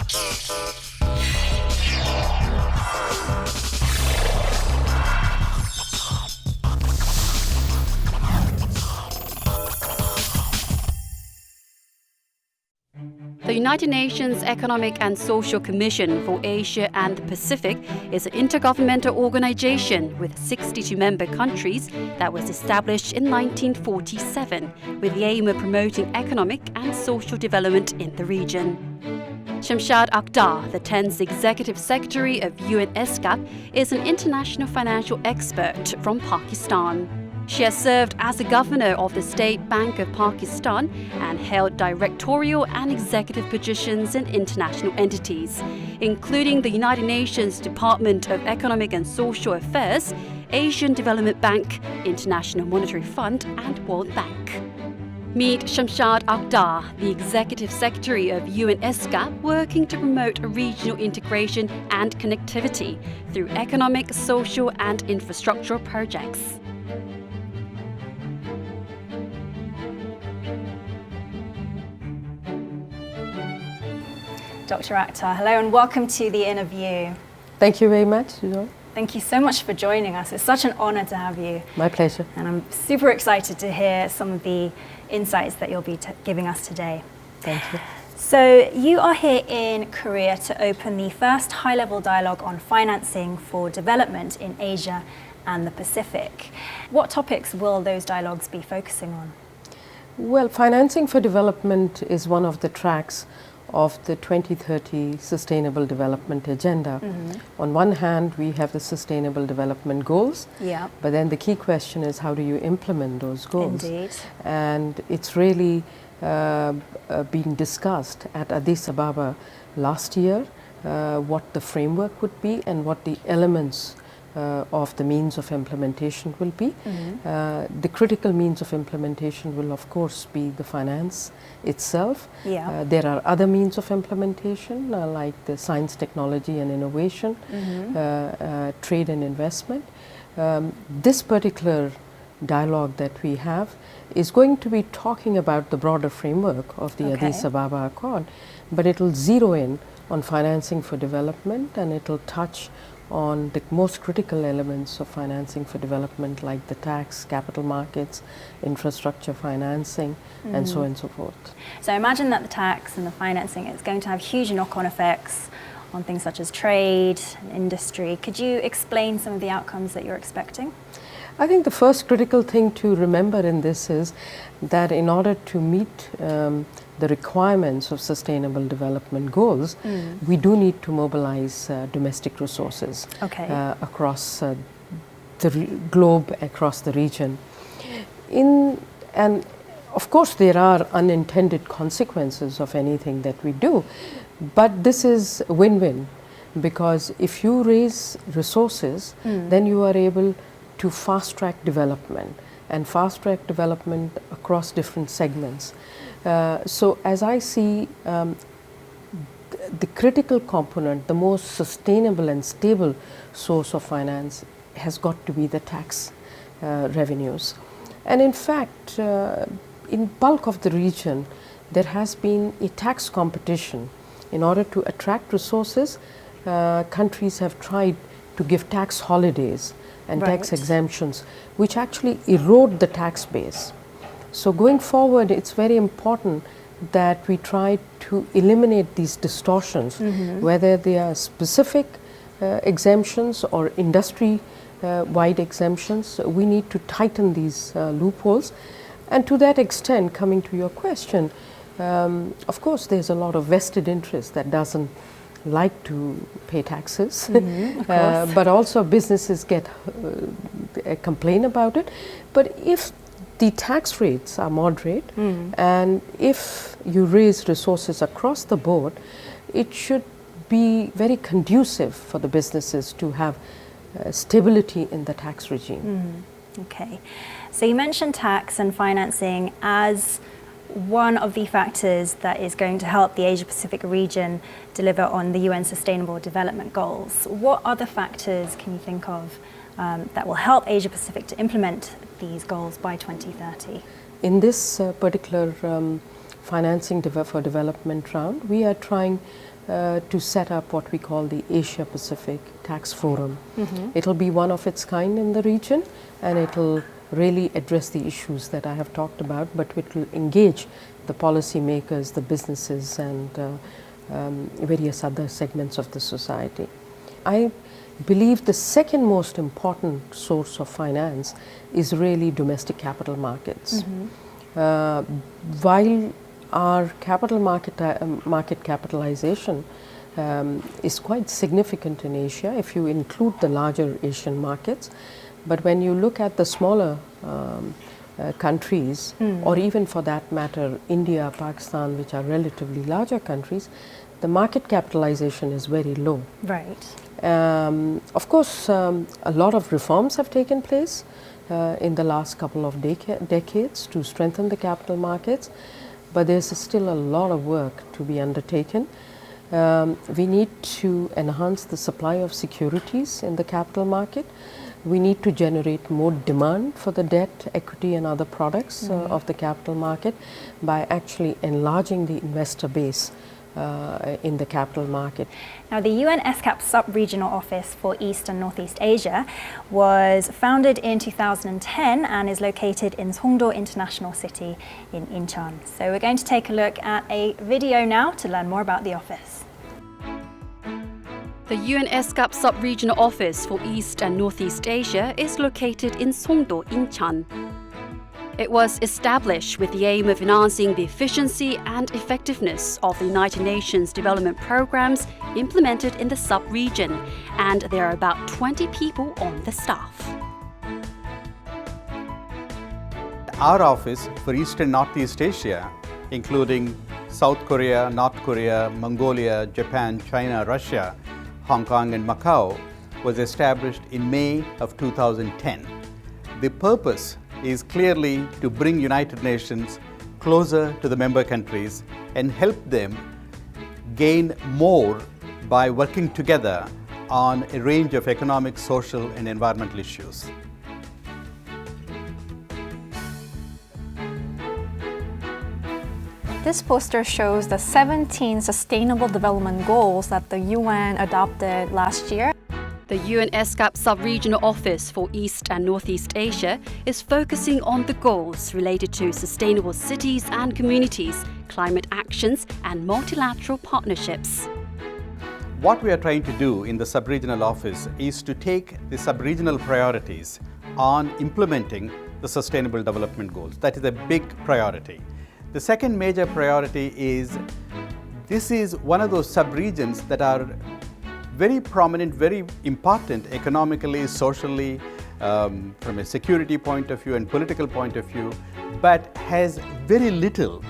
The United Nations Economic and Social Commission for Asia and the Pacific is an intergovernmental organization with 62 member countries that was established in 1947 with the aim of promoting economic and social development in the region. Shamshad Akhtar, the 10th Executive Secretary of UN ESCAP, is an international financial expert from Pakistan. She has served as the governor of the State Bank of Pakistan and held directorial and executive positions in international entities, including the United Nations Department of Economic and Social Affairs, Asian Development Bank, International Monetary Fund, and World Bank. Meet Shamshad Akhtar, the Executive Secretary of UN ESCAP, working to promote regional integration and connectivity through economic, social, and infrastructural projects. Dr. Akhtar, hello and welcome to the Innerview. Thank you very much. Thank you so much for joining us. It's such an honor to have you. My pleasure. And I'm super excited to hear some of the insights that you'll be giving us today. Thank you. So you are here in Korea to open the first high-level dialogue on financing for development in Asia and the Pacific. What topics will those dialogues be focusing on? Well, financing for development is one of the tracks of the 2030 Sustainable Development Agenda. On one hand, we have the Sustainable Development Goals, but then the key question is how do you implement those goals? Indeed. And it's really been discussed at Addis Ababa last year, what the framework would be and what the elements of the means of implementation will be. The critical means of implementation will of course be the finance itself. There are other means of implementation like the science, technology and innovation, trade and investment. This particular dialogue that we have is going to be talking about the broader framework of the Addis Ababa Accord, but it will zero in on financing for development and it will touch on the most critical elements of financing for development like the tax, capital markets, infrastructure financing, and so on and so forth. So I imagine that the tax and the financing is going to have huge knock-on effects on things such as trade and industry. Could you explain some of the outcomes that you're expecting? I think the first critical thing to remember in this is that in order to meet the requirements of Sustainable Development Goals, we do need to mobilize domestic resources across the globe, across the region. And of course there are unintended consequences of anything that we do, but this is a win-win, because if you raise resources, then you are able to fast-track development and fast-track development across different segments. So as I see, the critical component, the most sustainable and stable source of finance has got to be the tax revenues. And in fact, in bulk of the region, there has been a tax competition. In order to attract resources, countries have tried to give tax holidays and tax exemptions, which actually erode the tax base. So going forward, it's very important that we try to eliminate these distortions, whether they are specific exemptions or industry-wide exemptions. We need to tighten these loopholes. And to that extent, coming to your question, of course, there's a lot of vested interest that doesn't like to pay taxes, but also businesses complain about it. But if the tax rates are moderate and if you raise resources across the board, it should be very conducive for the businesses to have stability in the tax regime. Okay, so you mentioned tax and financing as one of the factors that is going to help the Asia-Pacific region deliver on the UN Sustainable Development Goals. What other factors can you think of that will help Asia-Pacific to implement these goals by 2030? In this particular financing for development round, we are trying to set up what we call the Asia Pacific Tax Forum. It'll be one of its kind in the region, and it'll really address the issues that I have talked about, but it will engage the policymakers, the businesses, and various other segments of the society. I believe the second most important source of finance is really domestic capital markets. While our capital market capitalization is quite significant in Asia, if you include the larger Asian markets, but when you look at the smaller countries, or even for that matter, India, Pakistan, which are relatively larger countries, the market capitalization is very low. Right. Of course, a lot of reforms have taken place in the last couple of decades to strengthen the capital markets, but there's still a lot of work to be undertaken. We need to enhance the supply of securities in the capital market. We need to generate more demand for the debt, equity, and other products of the capital market by actually enlarging the investor base in the capital market. Now, the UN ESCAP Sub-Regional Office for East and Northeast Asia was founded in 2010 and is located in Songdo International City in Incheon. So we're going to take a look at a video now to learn more about the office. The UN ESCAP Sub-Regional Office for East and Northeast Asia is located in Songdo, Incheon. It was established with the aim of enhancing the efficiency and effectiveness of the United Nations development programs implemented in the sub-region, and there are about 20 people on the staff. Our office for East and Northeast Asia, including South Korea, North Korea, Mongolia, Japan, China, Russia, Hong Kong and Macau, was established in May of 2010. The purpose is clearly to bring United Nations closer to the member countries and help them gain more by working together on a range of economic, social and environmental issues. This poster shows the 17 Sustainable Development Goals that the UN adopted last year. The UN ESCAP Sub-Regional Office for East and Northeast Asia is focusing on the goals related to sustainable cities and communities, climate actions, and multilateral partnerships. What we are trying to do in the sub-regional office is to take the sub-regional priorities on implementing the Sustainable Development Goals. That is a big priority. The second major priority is, this is one of those sub-regions that are very prominent, very important economically, socially, from a security point of view and political point of view, but has very little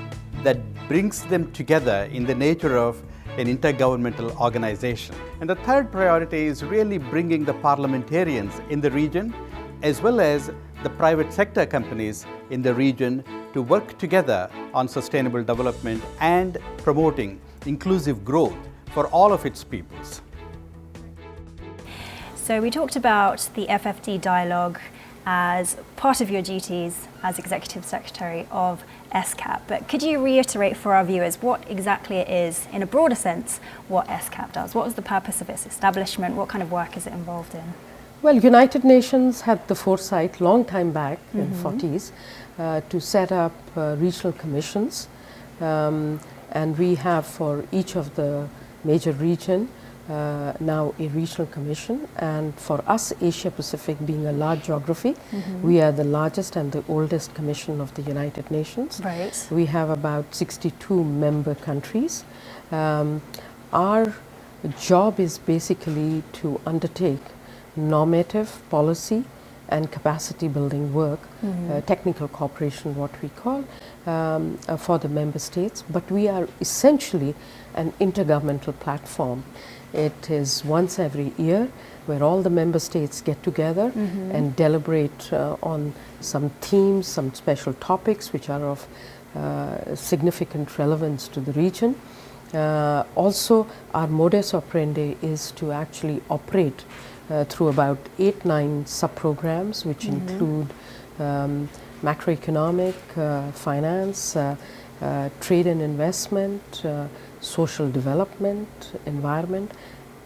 that brings them together in the nature of an intergovernmental organization. And the third priority is really bringing the parliamentarians in the region, as well as the private sector companies in the region, to work together on sustainable development and promoting inclusive growth for all of its peoples. So we talked about the FFD dialogue as part of your duties as Executive Secretary of ESCAP, but could you reiterate for our viewers what exactly it is, in a broader sense, what ESCAP does? What was the purpose of its establishment? What kind of work is it involved in? Well, United Nations had the foresight long time back in the 40s to set up regional commissions, and we have for each of the major region now a regional commission, and for us, Asia Pacific being a large geography, we are the largest and the oldest commission of the United Nations. Right. We have about 62 member countries. Our job is basically to undertake normative policy and capacity building work, technical cooperation, what we call, for the member states, but we are essentially an intergovernmental platform. It is once every year where all the member states get together and deliberate on some themes, some special topics which are of significant relevance to the region. Also, our modus operandi is to actually operate through about 8-9 sub-programs, which include macroeconomic, finance, trade and investment, social development, environment,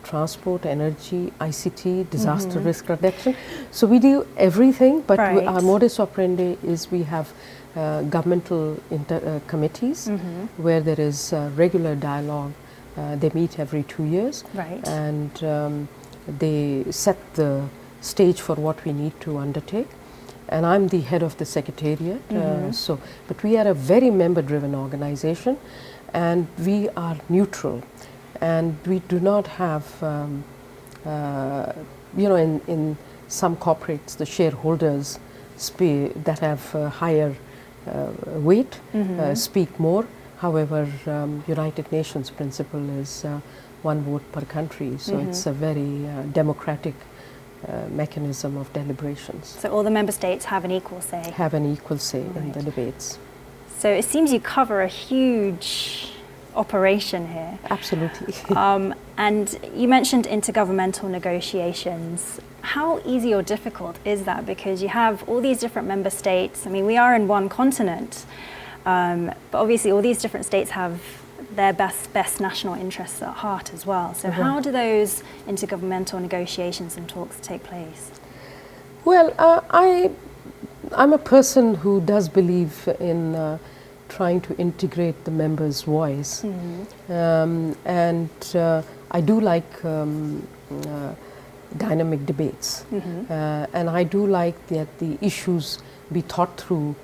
transport, energy, ICT, disaster risk reduction. So we do everything, but Right. our modus operandi is we have governmental committees where there is regular dialogue. They meet every 2 years, Right. and they set the stage for what we need to undertake. And I'm the head of the secretariat. But we are a very member-driven organization, and we are neutral. And we do not have, in some corporates, the shareholders that have higher weight speak more. However, United Nations principle is one vote per country, so it's a very democratic mechanism of deliberations. So all the member states have an equal say. Have an equal say in the debates. So it seems you cover a huge operation here. Absolutely. And you mentioned intergovernmental negotiations. How easy or difficult is that? Because you have all these different member states. I mean, we are in one continent, but obviously all these different states have their best national interests at heart as well. So how do those intergovernmental negotiations and talks take place? Well, I'm a person who does believe in trying to integrate the members' voice. And I do like dynamic debates. And I do like that the issues be thought through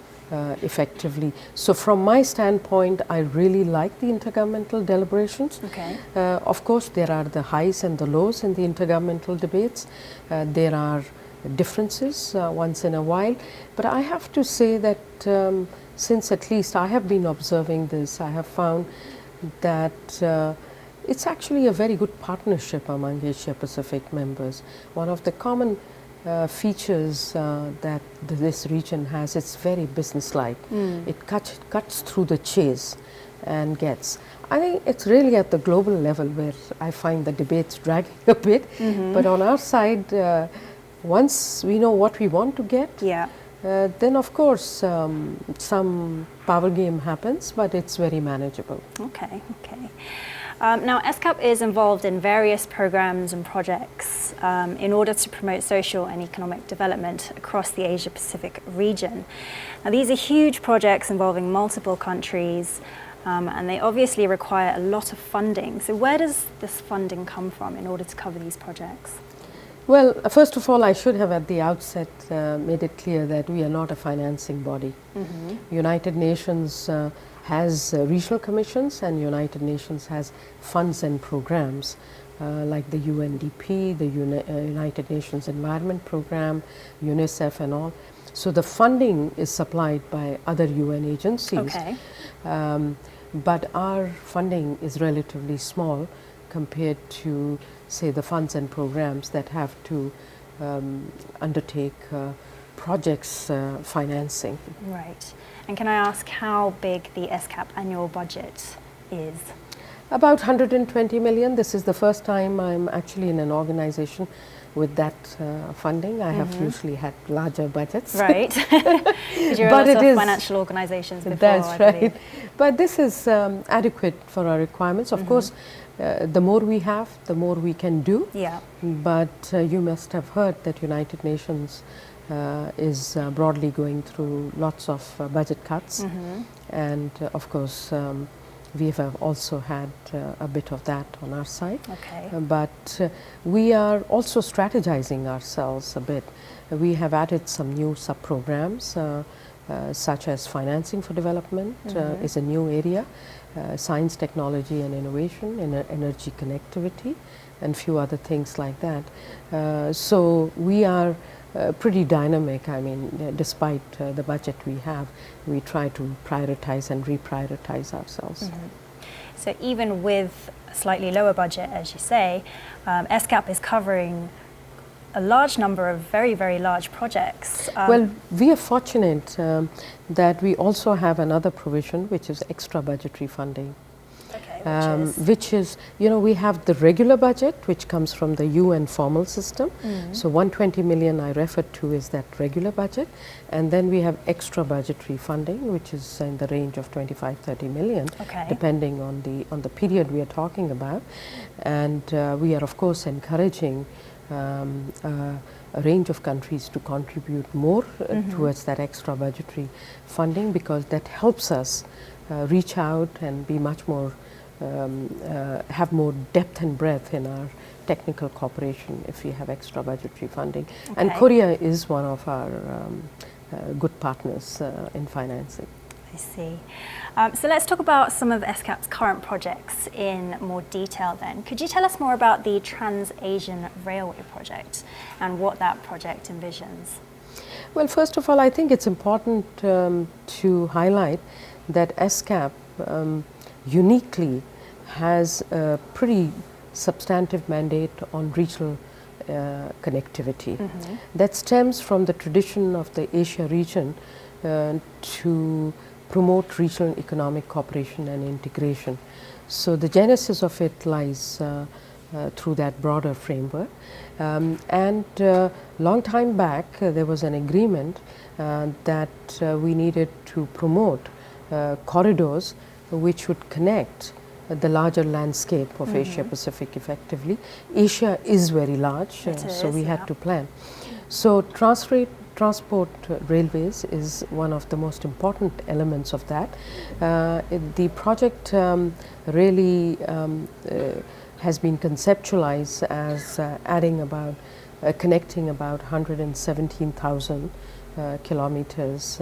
effectively. So from my standpoint, I really like the intergovernmental deliberations. Okay. Of course, there are the highs and the lows in the intergovernmental debates. There are differences once in a while. But I have to say that since at least I have been observing this, I have found that it's actually a very good partnership among Asia Pacific members. One of the common features that this region has, it's very businesslike. It cuts through the chase and gets. I think it's really at the global level where I find the debates dragging a bit. But on our side, once we know what we want to get, then of course some power game happens, but it's very manageable. Okay. Now, ESCAP is involved in various programs and projects in order to promote social and economic development across the Asia-Pacific region. Now, these are huge projects involving multiple countries, and they obviously require a lot of funding. So where does this funding come from in order to cover these projects? Well, first of all, I should have at the outset made it clear that we are not a financing body. United Nations has regional commissions, and United Nations has funds and programs like the UNDP, the United Nations Environment Program, UNICEF and all. So the funding is supplied by other UN agencies. Okay. But our funding is relatively small compared to, say, the funds and programs that have to undertake projects financing. Right. And can I ask how big the ESCAP annual budget is? About 120 million. This is the first time I'm actually in an organization with that funding. I have usually had larger budgets. Right. You're But lots it of is financial organizations before, That's I right. believe. But this is adequate for our requirements. Of course, the more we have, the more we can do. Yeah. But you must have heard that United Nations is broadly going through lots of budget cuts. And of course, we have also had a bit of that on our side. Okay. But we are also strategizing ourselves a bit. We have added some new sub-programs, such as financing for development is a new area, science, technology and innovation, energy connectivity, and few other things like that. So we are pretty dynamic. I mean, despite the budget we have, we try to prioritize and reprioritize ourselves. So even with a slightly lower budget, as you say, ESCAP is covering a large number of very, very large projects. Well, we are fortunate that we also have another provision, which is extra budgetary funding. Okay. Which is, we have the regular budget, which comes from the UN formal system. So 120 million I referred to is that regular budget. And then we have extra budgetary funding, which is in the range of 25-30 million, depending on the period we are talking about. And we are, of course, encouraging a range of countries to contribute more towards that extra budgetary funding, because that helps us reach out and be much more, have more depth and breadth in our technical cooperation if we have extra budgetary funding. And Korea is one of our good partners in financing. I see. So let's talk about some of ESCAP's current projects in more detail then. Could you tell us more about the Trans-Asian Railway project and what that project envisions? Well, first of all, I think it's important to highlight that ESCAP uniquely has a pretty substantive mandate on regional connectivity. That stems from the tradition of the Asia region to promote regional economic cooperation and integration. So the genesis of it lies through that broader framework. And long time back, there was an agreement that we needed to promote corridors which would connect the larger landscape of Asia Pacific effectively. Asia is very large, so we had to plan. So transport railways is one of the most important elements of that. The project really has been conceptualized as connecting about 117,000 kilometers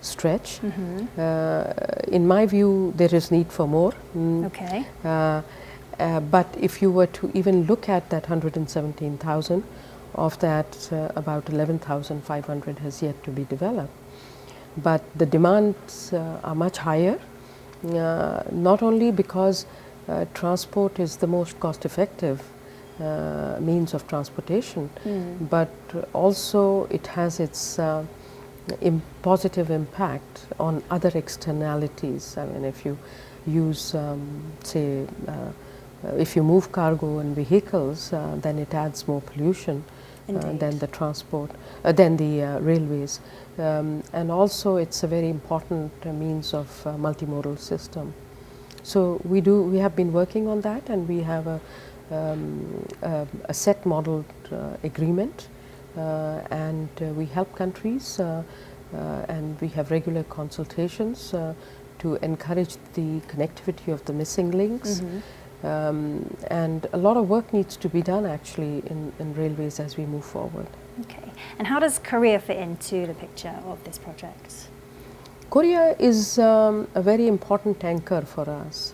stretch. In my view, there is need for more. But if you were to even look at that 117,000, of that, about 11,500 has yet to be developed. But the demands are much higher, not only because transport is the most cost-effective means of transportation, but also it has its positive impact on other externalities. I mean, if you use, if you move cargo in vehicles, then it adds more pollution than the transport, than the railways. And also it's a very important means of multimodal system. So we have been working on that, and we have a set modeled agreement, and we help countries, and we have regular consultations to encourage the connectivity of the missing links. And a lot of work needs to be done actually in railways as we move forward. Okay. And how does Korea fit into the picture of this project? Korea is a very important anchor for us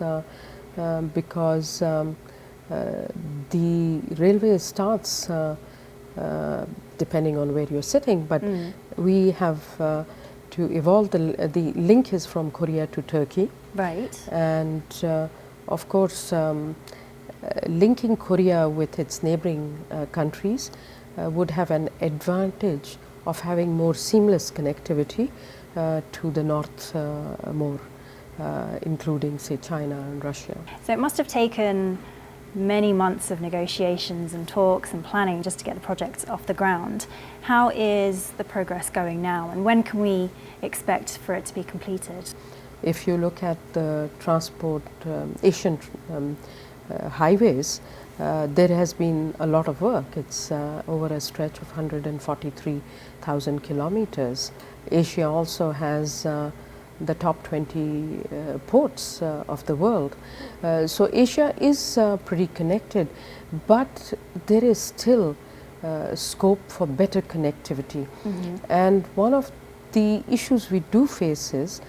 because the railway starts depending on where you're sitting, but we have to evolve. The link is from Korea to Turkey. Right. And of course, linking Korea with its neighboring countries would have an advantage of having more seamless connectivity to the north more, including, say, China and Russia. So it must have taken many months of negotiations and talks and planning just to get the project off the ground. How is the progress going now, and when can we expect for it to be completed? If you look at the transport, Asian highways, there has been a lot of work. It's over a stretch of 143,000 kilometers. Asia also has the top 20 ports of the world. So Asia is pretty connected, but there is still scope for better connectivity. And one of the issues we do face is,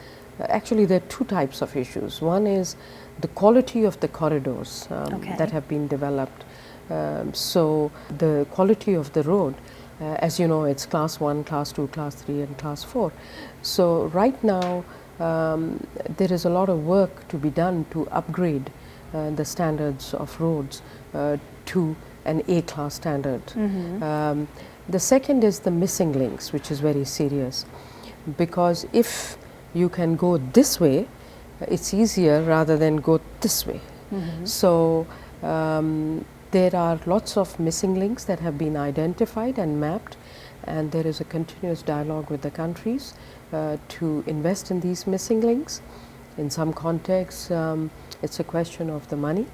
actually there are two types of issues. One is the quality of the corridors that have been developed. So the quality of the road, as you know, it's class 1, class 2, class 3 and class 4. So right now there is a lot of work to be done to upgrade the standards of roads to an A-class standard. The second is the missing links, which is very serious, because if you can go this way, it's easier rather than go this way. So there are lots of missing links that have been identified and mapped, and there is a continuous dialogue with the countries to invest in these missing links. In some contexts, it's a question of the money.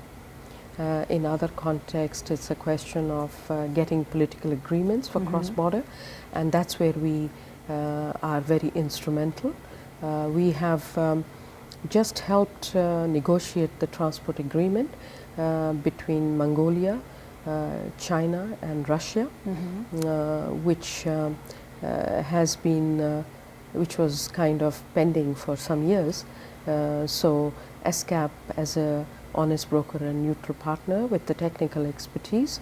In other contexts, it's a question of getting political agreements for cross-border, and that's where we are very instrumental. We have just helped negotiate the transport agreement between Mongolia, China and Russia, which has been, which was kind of pending for some years. So ESCAP, as a honest broker and neutral partner with the technical expertise,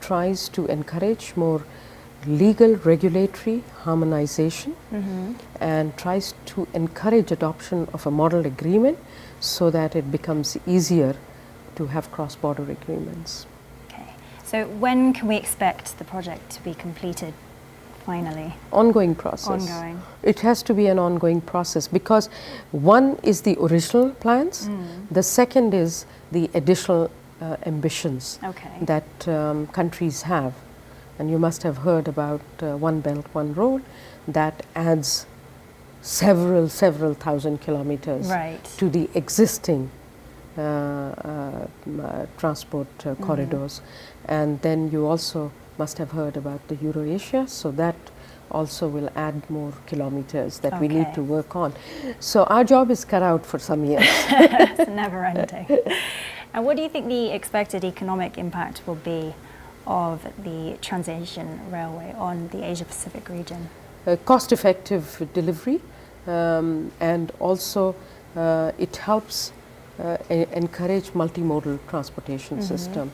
tries to encourage more legal regulatory harmonization and tries to encourage adoption of a model agreement so that it becomes easier to have cross-border agreements. Okay. So when can we expect the project to be completed finally? Ongoing process. Ongoing. It has to be an ongoing process because one is the original plans, the second is the additional ambitions that countries have. And you must have heard about One Belt, One Road that adds several thousand kilometers to the existing transport corridors. And then you also must have heard about the Eurasia, so that also will add more kilometers that we need to work on. So our job is cut out for some years. It's never ending. And what do you think the expected economic impact will be of the Trans-Asian Railway on the Asia-Pacific region? Cost-effective delivery, and also it helps encourage multimodal transportation system,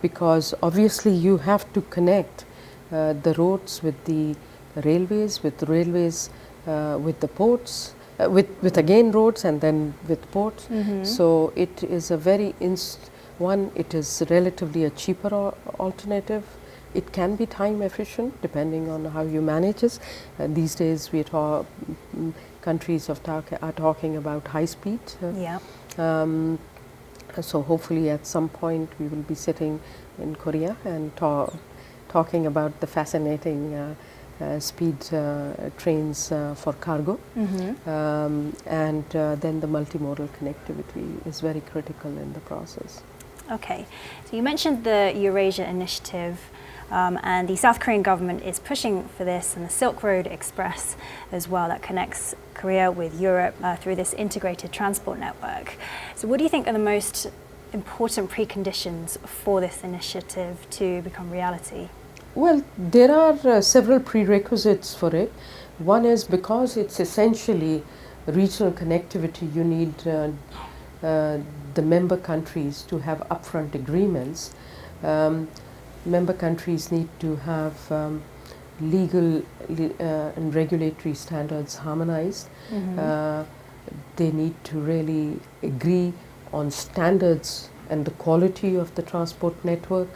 because obviously you have to connect the roads with the railways, with the ports, with again roads and then with ports. So it is a very it is relatively a cheaper alternative. It can be time efficient depending on how you manage it. These days countries are talking about high speed. So hopefully at some point we will be sitting in Korea and talking about the fascinating speed trains for cargo. And then the multimodal connectivity is very critical in the process. Okay, so you mentioned the Eurasia Initiative, and the South Korean government is pushing for this, and the Silk Road Express as well, that connects Korea with Europe through this integrated transport network. So what do you think are the most important preconditions for this initiative to become reality? Well, there are several prerequisites for it. One is because it's essentially regional connectivity, you need the member countries to have upfront agreements. Member countries need to have legal and regulatory standards harmonized. They need to really agree on standards and the quality of the transport network.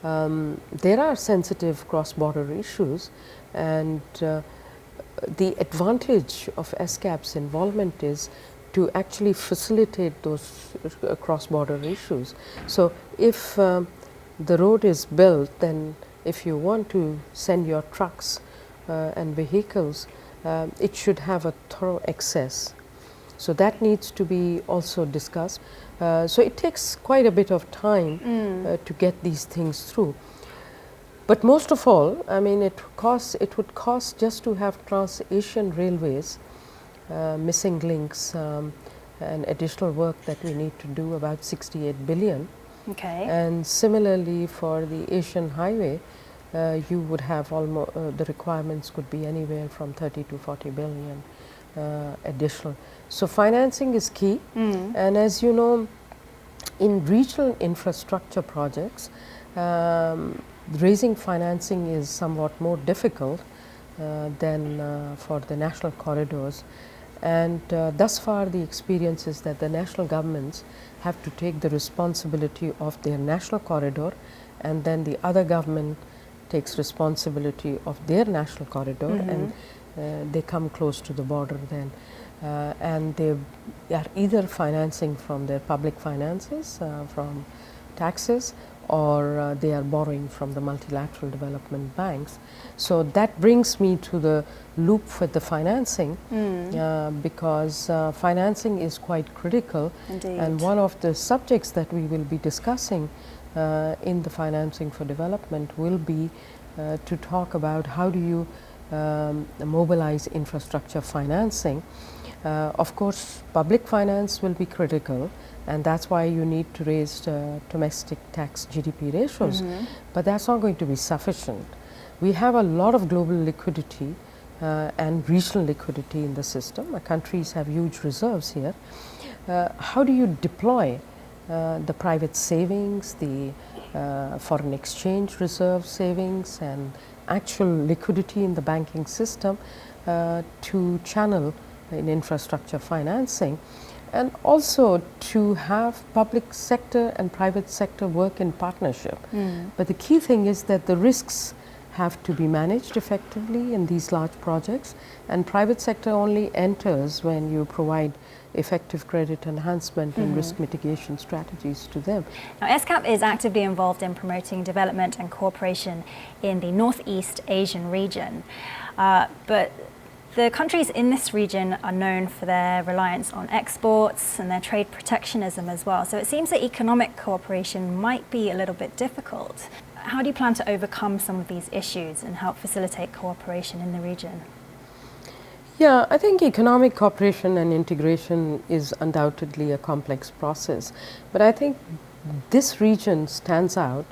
There are sensitive cross-border issues, and the advantage of ESCAP's involvement is to actually facilitate those cross-border issues. So if the road is built, then if you want to send your trucks and vehicles, it should have a thorough access. So that needs to be also discussed. So it takes quite a bit of time to get these things through. But most of all, I mean, it would cost just to have Trans-Asian railways, missing links, and additional work that we need to do, about 68 billion. And similarly for the Asian highway, you would have almost, the requirements could be anywhere from 30 to 40 billion additional. So financing is key, and as you know, in regional infrastructure projects, raising financing is somewhat more difficult than for the national corridors. And thus far the experience is that the national governments have to take the responsibility of their national corridor, and then the other government takes responsibility of their national corridor, and they come close to the border then. and they are either financing from their public finances, from taxes, or they are borrowing from the multilateral development banks. So that brings me to the loop with the financing, because financing is quite critical. Indeed. And one of the subjects that we will be discussing in the financing for development will be to talk about how do you mobilize infrastructure financing. Of course, public finance will be critical, and that's why you need to raise domestic tax GDP ratios, but that's not going to be sufficient. We have a lot of global liquidity and regional liquidity in the system. Countries have huge reserves here. How do you deploy the private savings, the foreign exchange reserve savings, and actual liquidity in the banking system to channel in infrastructure financing, and also to have public sector and private sector work in partnership. But the key thing is that the risks have to be managed effectively in these large projects, and private sector only enters when you provide effective credit enhancement and risk mitigation strategies to them. Now, ESCAP is actively involved in promoting development and cooperation in the Northeast Asian region, but the countries in this region are known for their reliance on exports and their trade protectionism as well. So it seems that economic cooperation might be a little bit difficult. How do you plan to overcome some of these issues and help facilitate cooperation in the region? Yeah, I think economic cooperation and integration is undoubtedly a complex process, but I think this region stands out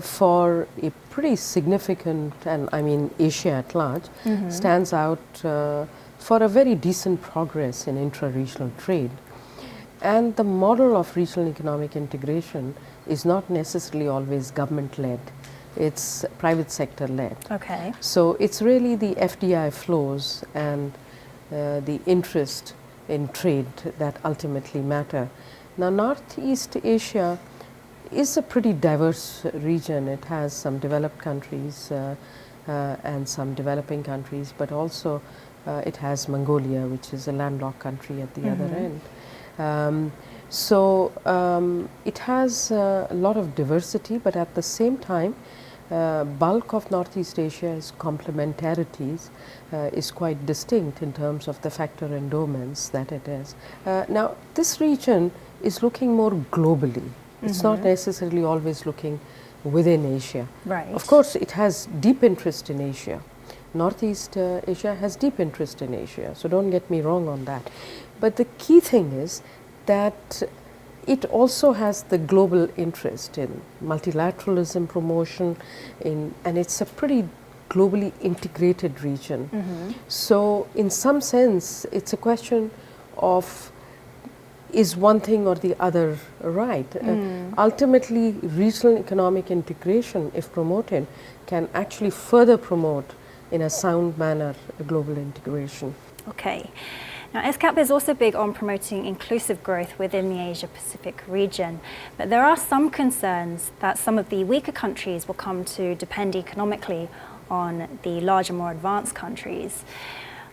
for a pretty significant, and I mean Asia at large, stands out for a very decent progress in intra-regional trade. And the model of regional economic integration is not necessarily always government-led, it's private sector-led. Okay. So it's really the FDI flows and the interest in trade that ultimately matter. Now, Northeast Asia is a pretty diverse region. It has some developed countries and some developing countries, but also it has Mongolia, which is a landlocked country at the other end. So it has a lot of diversity, but at the same time, bulk of Northeast Asia's complementarities is quite distinct in terms of the factor endowments that it is. Now, this region is looking more globally. It's not necessarily always looking within Asia. Right. Of course, it has deep interest in Asia. Northeast Asia has deep interest in Asia, so don't get me wrong on that. But the key thing is that it also has the global interest in multilateralism promotion, and it's a pretty globally integrated region. So in some sense, it's a question of is one thing or the other right? Ultimately, regional economic integration, if promoted, can actually further promote in a sound manner global integration. Okay. Now, ESCAP is also big on promoting inclusive growth within the Asia-Pacific region, but there are some concerns that some of the weaker countries will come to depend economically on the larger, more advanced countries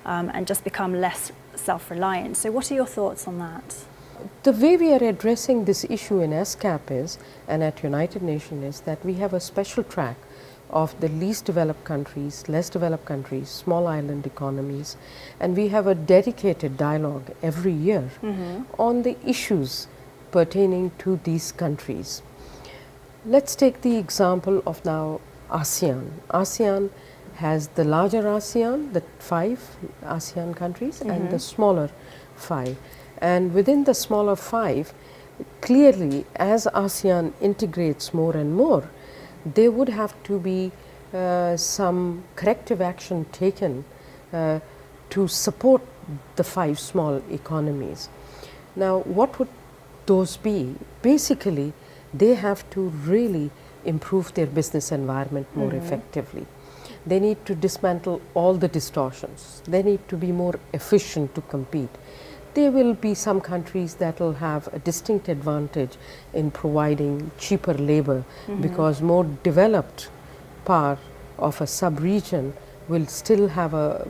and just become less self-reliant. So what are your thoughts on that? The way we are addressing this issue in ESCAP is, and at United Nations, is that we have a special track of the least developed countries, less developed countries, small island economies, and we have a dedicated dialogue every year on the issues pertaining to these countries. Let's take the example of now ASEAN. ASEAN has the larger ASEAN, the 5 ASEAN countries, and the smaller 5. And within the smaller 5, clearly as ASEAN integrates more and more, there would have to be some corrective action taken to support the 5 small economies. Now, what would those be? Basically, they have to really improve their business environment more effectively. They need to dismantle all the distortions. They need to be more efficient to compete. There will be some countries that will have a distinct advantage in providing cheaper labor because more developed part of a sub-region will still have a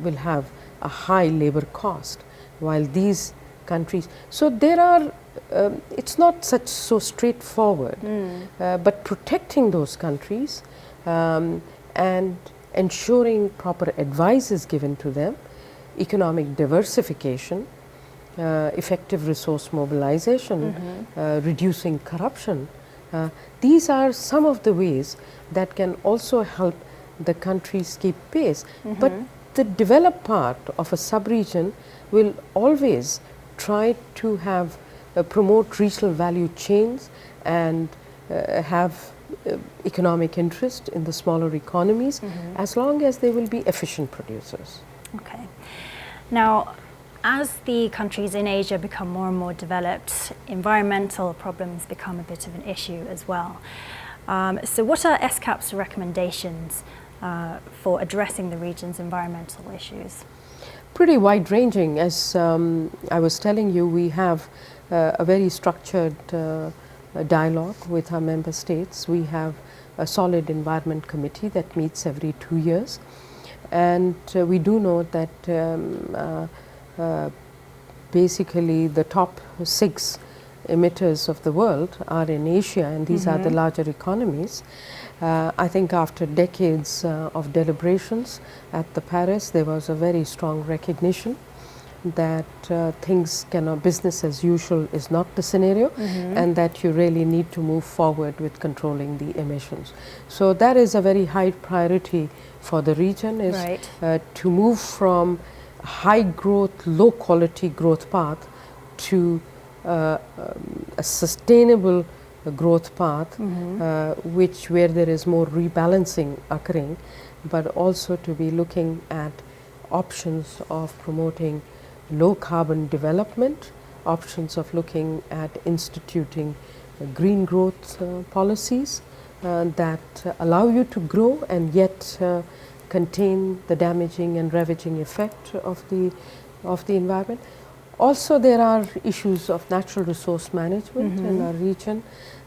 high labor cost. while these countries. So there are, it's not so straightforward, but protecting those countries and ensuring proper advice is given to them, economic diversification, effective resource mobilization, reducing corruption. These are some of the ways that can also help the countries keep pace. But the developed part of a sub-region will always try to have promote regional value chains and have economic interest in the smaller economies, as long as they will be efficient producers. Okay. Now, as the countries in Asia become more and more developed, environmental problems become a bit of an issue as well. So what are ESCAP's recommendations for addressing the region's environmental issues? Pretty wide-ranging. As I was telling you, we have a very structured dialogue with our member states. We have a solid environment committee that meets every 2 years. And we do know that basically the top 6 emitters of the world are in Asia, and these are the larger economies. I think after decades of deliberations at the Paris, there was a very strong recognition that things cannot, business as usual is not the scenario, and that you really need to move forward with controlling the emissions. So that is a very high priority for the region, is to move from high growth, low quality growth path to a sustainable growth path, where there is more rebalancing occurring, but also to be looking at options of promoting low carbon development, options of looking at instituting green growth policies that allow you to grow and yet contain the damaging and ravaging effect of the environment. Also, there are issues of natural resource management in our region.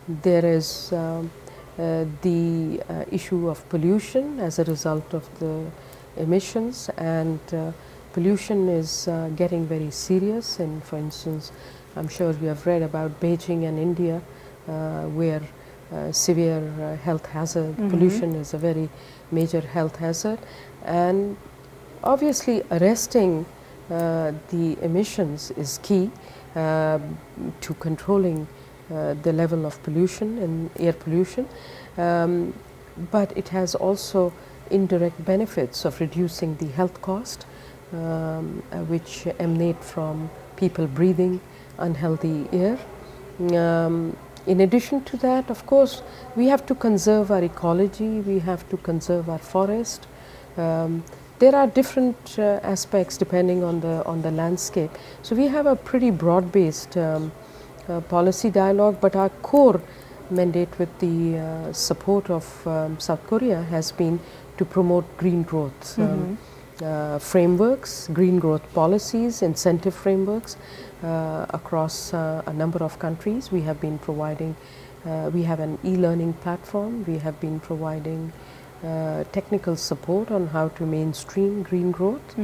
There is the issue of pollution as a result of the emissions, and pollution is getting very serious. And for instance, I'm sure you have read about Beijing and India, where severe health hazard, pollution is a very major health hazard, and obviously arresting the emissions is key to controlling the level of pollution and air pollution, but it has also indirect benefits of reducing the health cost, which emanate from people breathing unhealthy air. In addition to that, of course, we have to conserve our ecology, we have to conserve our forest. There are different aspects depending on the landscape. So we have a pretty broad-based policy dialogue, but our core mandate with the support of South Korea has been to promote green growth frameworks, green growth policies, incentive frameworks across a number of countries. We have been providing, we have an e-learning platform, we have been providing technical support on how to mainstream green growth,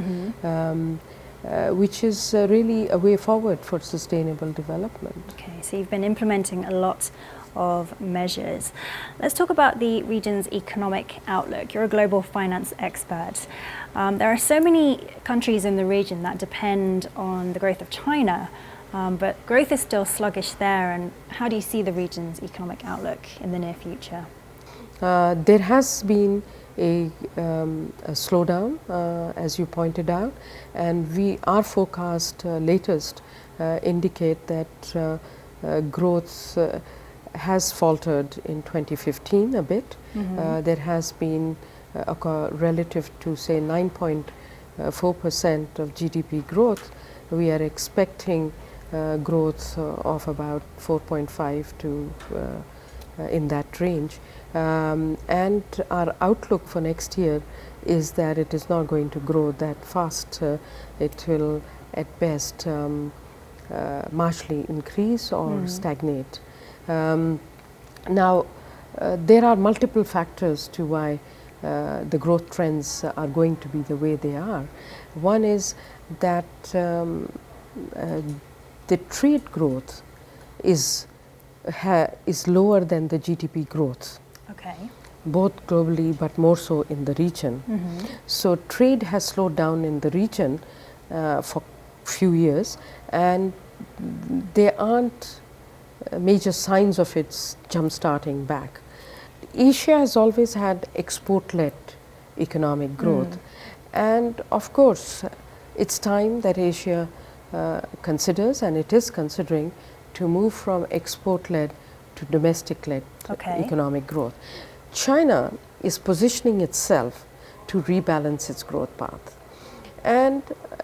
which is really a way forward for sustainable development. Okay, so you've been implementing a lot of measures. Let's talk about the region's economic outlook. You're a global finance expert. There are so many countries in the region that depend on the growth of China, but growth is still sluggish there. And how do you see the region's economic outlook in the near future? There has been a slowdown, as you pointed out, and our forecast latest indicate that growth has faltered in 2015 a bit. There has been relative to say 9.4% of GDP growth. We are expecting growth of about 4.5 to in that range. And our outlook for next year is that it is not going to grow that fast. It will at best marginally increase or stagnate. Now, there are multiple factors to why the growth trends are going to be the way they are. One is that the trade growth is lower than the GDP growth. Okay. Both globally, but more so in the region. So trade has slowed down in the region for few years, and there aren't major signs of its jump-starting back. Asia has always had export-led economic growth, and of course, it's time that Asia considers, and it is considering, to move from export-led to domestic-led economic growth. China is positioning itself to rebalance its growth path. And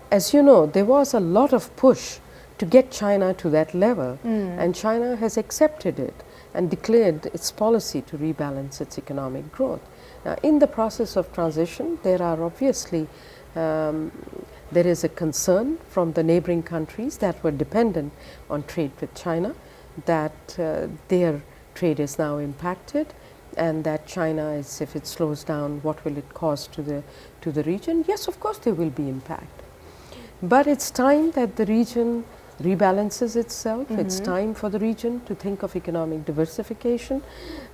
as you know, there was a lot of push to get China to that level, and China has accepted it and declared its policy to rebalance its economic growth. Now, in the process of transition, there are obviously there is a concern from the neighboring countries that were dependent on trade with China that their trade is now impacted, and that China is, if it slows down, what will it cause to the region? Yes, of course there will be impact, but it's time that the region rebalances itself. It's time for the region to think of economic diversification.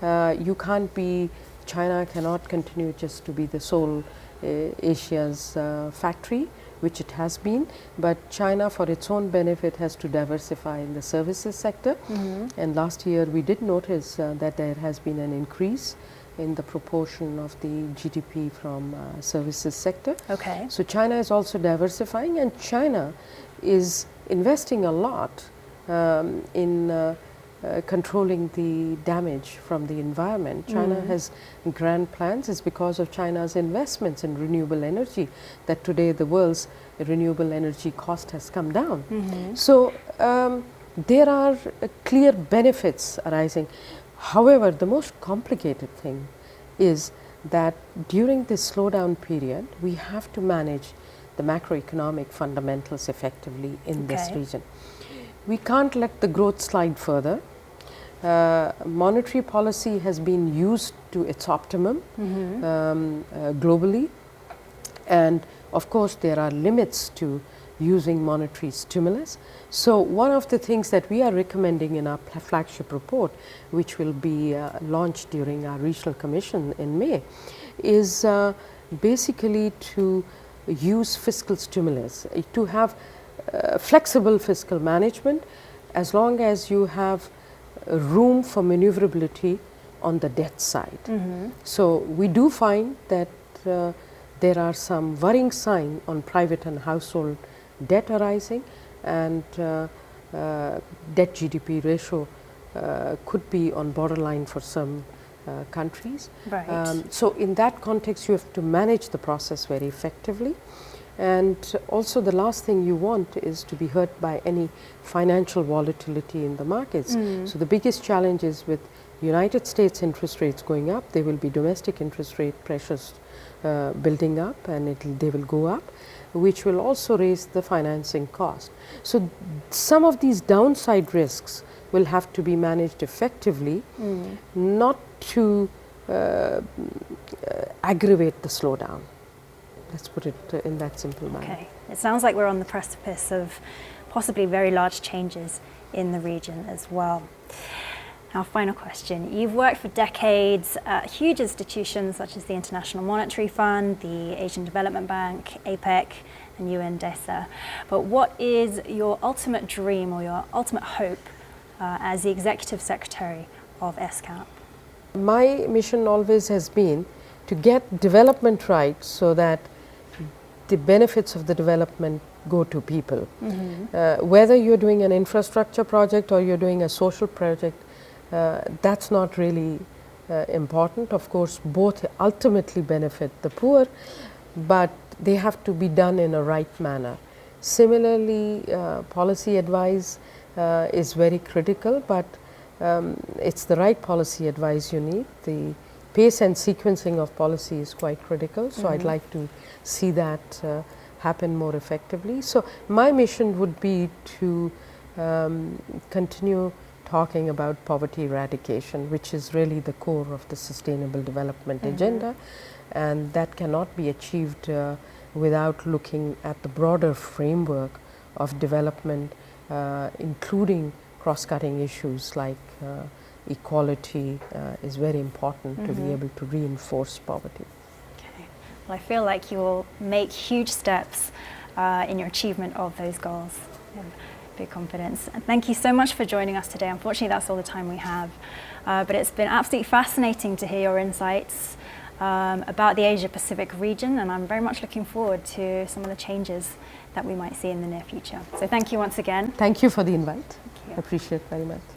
You can't be, China cannot continue just to be the sole Asia's factory, which it has been, but China, for its own benefit, has to diversify in the services sector. And last year we did notice that there has been an increase in the proportion of the GDP from services sector. Okay. So China is also diversifying, and China is investing a lot in controlling the damage from the environment. China has grand plans. It's because of China's investments in renewable energy that today the world's renewable energy cost has come down. So there are clear benefits arising. However, the most complicated thing is that during this slowdown period, we have to manage the macroeconomic fundamentals effectively in this region. We can't let the growth slide further. Monetary policy has been used to its optimum globally, and of course there are limits to using monetary stimulus. So one of the things that we are recommending in our flagship report, which will be launched during our regional commission in May, is basically to use fiscal stimulus, to have flexible fiscal management as long as you have room for maneuverability on the debt side. So we do find that there are some worrying signs on private and household debt arising, and debt GDP ratio could be on borderline for some countries. Right. So in that context, you have to manage the process very effectively. And also the last thing you want is to be hurt by any financial volatility in the markets. So the biggest challenge is with United States interest rates going up, there will be domestic interest rate pressures building up, and they will go up, which will also raise the financing cost. So some of these downside risks will have to be managed effectively, not to aggravate the slowdown. Let's put it in that simple manner. Okay. It sounds like we're on the precipice of possibly very large changes in the region as well. Our final question. You've worked for decades at huge institutions such as the International Monetary Fund, the Asian Development Bank, APEC, and UN DESA. But what is your ultimate dream or your ultimate hope as the Executive Secretary of ESCAP? My mission always has been to get development right so that the benefits of the development go to people. Whether you're doing an infrastructure project or you're doing a social project, that's not really important. Of course, both ultimately benefit the poor, but they have to be done in a right manner. Similarly, policy advice is very critical, but it's the right policy advice you need. The pace and sequencing of policy is quite critical, so I'd like to see that happen more effectively. So my mission would be to continue talking about poverty eradication, which is really the core of the Sustainable Development Agenda, and that cannot be achieved without looking at the broader framework of development, including cross-cutting issues like equality, is very important to be able to reinforce poverty. Okay. Well, I feel like you will make huge steps in your achievement of those goals. I have big confidence. And thank you so much for joining us today. Unfortunately, that's all the time we have. But it's been absolutely fascinating to hear your insights about the Asia-Pacific region, and I'm very much looking forward to some of the changes that we might see in the near future. So thank you once again. Thank you for the invite. Thank you. I appreciate it very much.